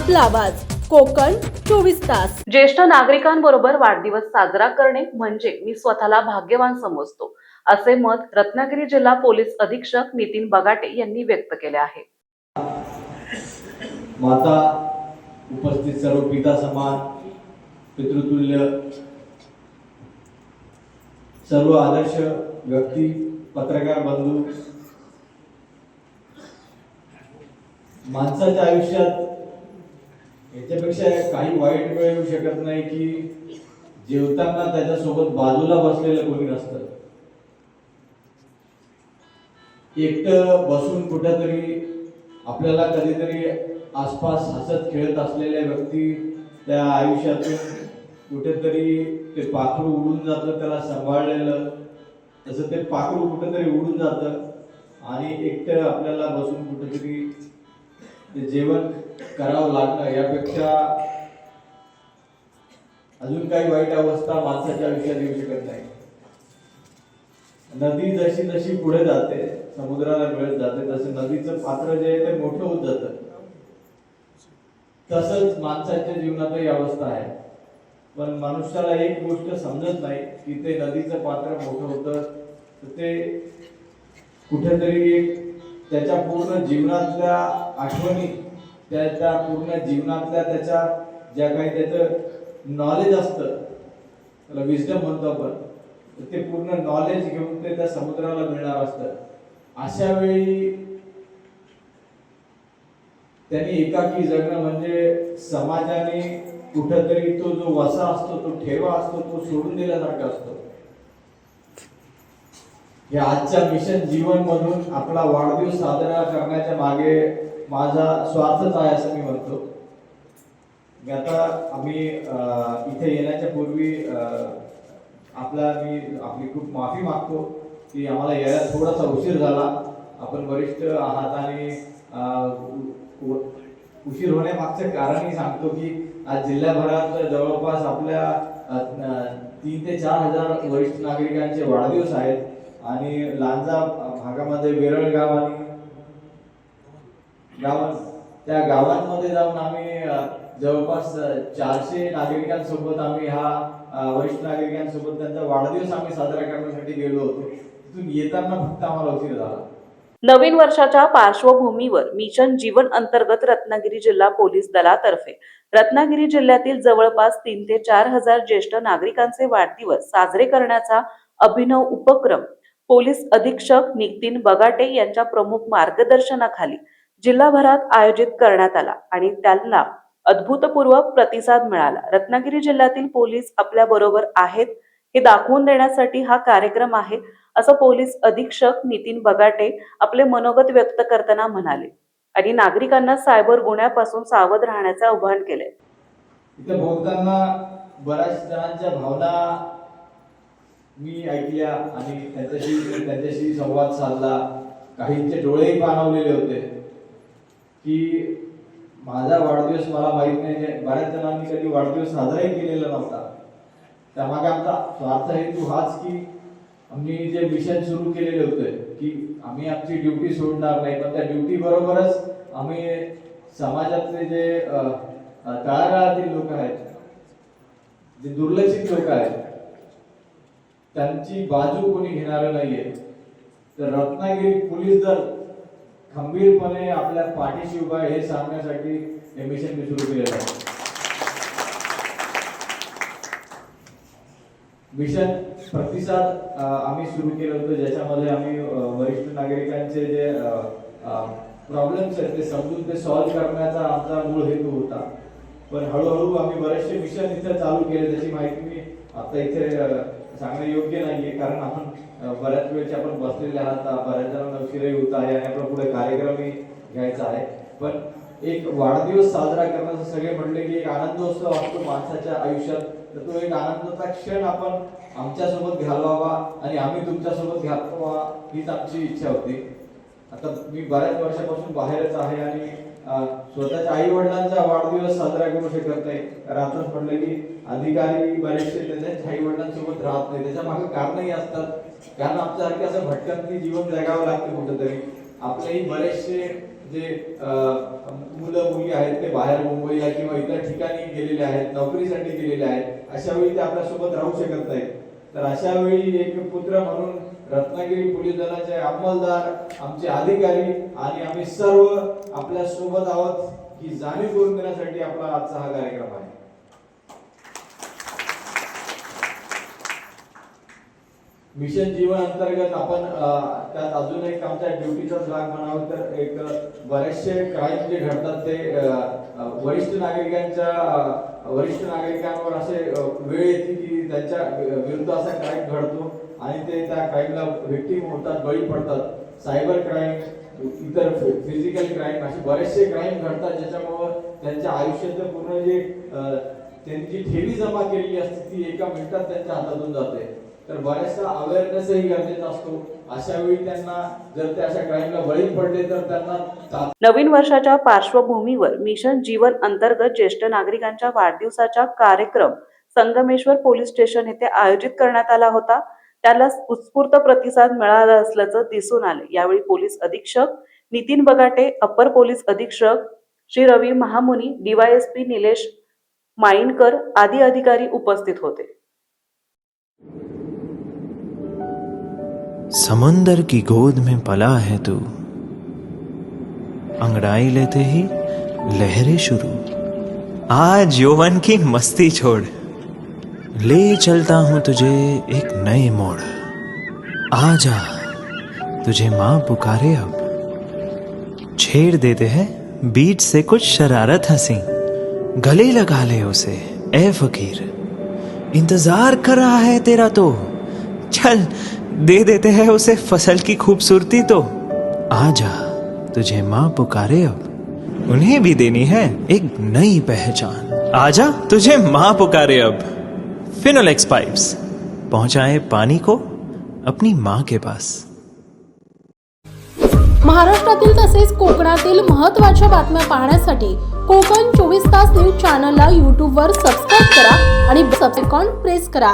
आपला आवाज कोकण 24 तास। ज्येष्ठ नागरिकांबरोबर वाढदिवस साजरा करणे म्हणजे मी स्वतःला भाग्यवान समजतो, असे मत रत्नागिरी जिल्हा पोलीस अधीक्षक नितीन बगाटे यांनी व्यक्त केले आहे। माता उपस्थित सर्व पिता समान पितृतुल्य सर्व आदर्श व्यक्ती पत्रकार बंधू, माणसाच्या आयुष्यात याच्यापेक्षा काही वाईट वेळ येऊ शकत नाही की जेवताना त्याच्यासोबत बाजूला बसलेलं कोणी नसतं। एकटं बसून कुठेतरी आपल्याला कधीतरी आसपास हसत खेळत असलेल्या व्यक्ती त्या आयुष्यातून कुठेतरी ते पाखरू उडून जातं, त्याला सांभाळलेलं तसं ते पाखरू कुठेतरी उडून जातं आणि एकटं आपल्याला बसून कुठेतरी ते जेवण करावं लागणं यापेक्षा अजून काही वाईट अवस्था माणसाच्या आयुष्यात येऊ शकत नाही। नदी जशी जशी पुढे जाते समुद्राला मिळत जाते तसं नदीचं पात्र जे आहे ते मोठं होत जातं, तसंच माणसाच्या जीवनातही अवस्था आहे। पण मनुष्याला एक गोष्ट समजत नाही की ते नदीचं पात्र मोठं होतं तर ते कुठेतरी एक त्याच्या पूर्ण जीवनातल्या आठवणी, त्याच्या पूर्ण जीवनातल्या त्याच्या ज्या काही त्याचं नॉलेज असतं, त्याला विजडम म्हणतो आपण, ते पूर्ण नॉलेज घेऊन ते त्या समुद्राला मिळणार असतं। अशा वेळी त्यांनी एकाकी जगणं म्हणजे समाजाने कुठेतरी तो जो वसा असतो, तो ठेवा असतो, तो सोडून दिल्यासारखा असतो। या आजच्या मिशन जीवन मधून आपला वाढदिवस साजरा करण्याच्या मागे माझा स्वार्थच आहे असं मी म्हणतो। आता आम्ही इथे येण्याच्या पूर्वी आपली खूप माफी मागतो की आम्हाला यायला थोडासा उशीर झाला। आपण वरिष्ठ आहात आणि उशीर होण्यामागचं कारणही सांगतो की आज जिल्ह्याभरात जवळपास आपल्या 3 ते 4 हजार वरिष्ठ नागरिकांचे वाढदिवस आहेत आणि लांजा भागामध्ये वेरळ गाव आणि त्या गावांमध्ये जाऊन आम्ही जवळपास 400 नागरिकांसोबत आम्ही वरिष्ठ नागरिकांसोबत त्यांचा वाढदिवस आम्ही साजरा करण्यासाठी गेलो होतो। तिथून येताना फक्त आम्हाला उशीर झाला। नवीन वर्षाच्या पार्श्वभूमीवर मिशन जीवन अंतर्गत रत्नागिरी जिल्हा पोलीस दलातर्फे रत्नागिरी जिल्ह्यातील जवळपास 3 ते 4 हजार ज्येष्ठ नागरिकांचे वाढदिवस साजरे करण्याचा अभिनव उपक्रम पोलीस अधीक्षक नितीन बगाटे यांच्या प्रमुख मार्गदर्शनाखाली जिल्हाभरात आयोजित करण्यात आला आणि त्यांना अभूतपूर्व प्रतिसाद मिळाला। रत्नागिरी जिल्ह्यातील पोलीस आपल्या बरोबर आहेत हे दाखवून देण्यासाठी हा कार्यक्रम आहे, असं पोलीस अधीक्षक नितीन बगाटे आपले मनोगत व्यक्त करताना म्हणाले आणि नागरिकांना सायबर गुन्ह्यापासून सावध राहण्याचे आवाहन केले। इथे बोलताना बऱ्याच जणांच्या भावना मी ऐकल्या आणि त्यांच्याशी संवाद साधला। काहींचे डोळेही पाणावलेले होते की माझा वाढदिवस मला माहित नाही। बऱ्याच जणांनी कधी वाढदिवस साजराही केलेला नव्हता। त्यामागे आमचा स्वार्थ हेतू हाच की आम्ही जे मिशन सुरू केलेले होते की आम्ही आमची ड्युटी सोडणार नाही, पण त्या ड्युटी बरोबरच आम्ही समाजातले जे तळागाळातील लोक आहेत, जे दुर्लक्षित लोक आहेत, त्यांची बाजू कोणी घेणार नाहीये। तर रत्नागिरी पोलीस दल खंबीरपणे आपल्या पाठीशी उभा आहे हे सांगण्यासाठी हे मिशन मी सुरू केलेलं आहे। मिशन प्रतिसाद आम्ही सुरू केलं होतं, ज्याच्यामध्ये आम्ही वरिष्ठ नागरिकांचे जे प्रॉब्लेम्स आहेत ते समजून ते सॉल्व्ह करण्याचा आमचा मूळ हेतू होता। पण हळूहळू आम्ही बरेचसे मिशन इथे चालू केले, त्याची माहिती मी आता इथे सांगणं योग्य नाहीये, कारण आपण बऱ्याच वेळचे आपण बसलेले आहात, बऱ्याच जणांना उशीरही होत आहे आणि आपला पुढे कार्यक्रमही घ्यायचा आहे। पण एक वाढदिवस साजरा करण्याचं सगळे म्हणले की एक आनंदोत्सव असतो माणसाच्या आयुष्यात, तर तो एक आनंदाचा क्षण आपण आमच्यासोबत घालवावा आणि आम्ही तुमच्यासोबत घालवावा हीच आमची इच्छा होती। आता मी बऱ्याच वर्षापासून बाहेरच आहे आणि स्वतःच्या आई वडिलांचा वाढदिवस साजरा करू शकत नाही, कारण आताच म्हटलं की अधिकारी बरेचसे त्यांच्या आई वडिलांसोबत राहत नाही। त्याच्या मागे कारणही असतात, कारण आमच्यासारखे असं भटकंती जीवन जगावं लागतं कुठेतरी। आपलेही बरेचसे जे मुलं मुली आहेत ते बाहेर मुंबईला किंवा इतर ठिकाणी गेलेले आहेत, नोकरीसाठी गेलेले आहेत, अशा वेळी ते आपल्यासोबत राहू शकत नाहीत. तर अशा वेळी एक पुत्र म्हणून रत्नागिरी पोलीस दलाचे अंमलदार, आमचे अधिकारी आणि आम्ही सर्व आपल्या सोबत आहोत ही जाणीव करून देण्यासाठी आपला आजचा हा कार्यक्रम आहे. मिशन जीवन अंतर्गत आपण त्यात अजून एक आमच्या ड्युटीचाच भाग म्हणावं तर एक बरेचसे क्राईम जे घडतात ते वरिष्ठ नागरिकांवर असे वेळ येते की त्यांच्या विरुद्ध असा क्राईम घडतो आणि ते त्या क्राईमला व्हिक्टीम होतात, बळी पडतात. सायबर क्राईम, इतर फिजिकल क्राईम असे बरेचसे क्राईम घडतात ज्याच्यामुळे त्यांच्या आयुष्याचं पूर्ण जे त्यांची ठेवी जमा केलेली असते ती एका मिनिटात त्यांच्या हातातून जाते. तर बऱ्याचदा अवेअरनेसही गरजेचा असतो. अशा वेळी त्यांना जर त्या अशा क्राईमला बळी पडले तर त्यांना नवीन वर्षाच्या पार्श्वभूमीवर मिशन जीवन अंतर्गत ज्येष्ठ नागरिकांच्या वाढदिवसाचा कार्यक्रम संगमेश्वर पोलीस स्टेशन येथे आयोजित करण्यात आला होता. त्याला उत्स्फूर्त प्रतिसाद मिळाला असल्याचं दिसून आले. यावेळी पोलीस अधीक्षक नितीन बगाटे, अप्पर पोलीस अधीक्षक श्री रवी महामुनी, DYSP निलेश माईनकर आदी अधिकारी उपस्थित होते. समुंदर की गोद में पला है तू, अंगड़ाई लेते ही लहरें शुरू, आज यौवन की मस्ती छोड़, ले चलता हूं तुझे एक नए मोड़, आजा तुझे माँ पुकारे अब, छेड़ देते हैं बीच से कुछ शरारत हंसी, गले लगा ले उसे ए फकीर, इंतजार कर रहा है तेरा तो, चल दे देते हैं उसे फसल की खूबसूरती तो, आजा तुझे माँ पुकारे अब, उन्हें भी देनी है एक नई पहचान, आजा तुझे माँ पुकारे अब. फिनोलेक्स पाइप्स पहुंचाए पानी को अपनी माँ के पास. महाराष्ट्रातील तसेच कोकणातील महत्त्वाच्या बातम्या पाहण्यासाठी कोकण 24 तास न्यूज चॅनलला YouTube वर सबस्क्राईब करा आणि बेल आयकॉन प्रेस करा.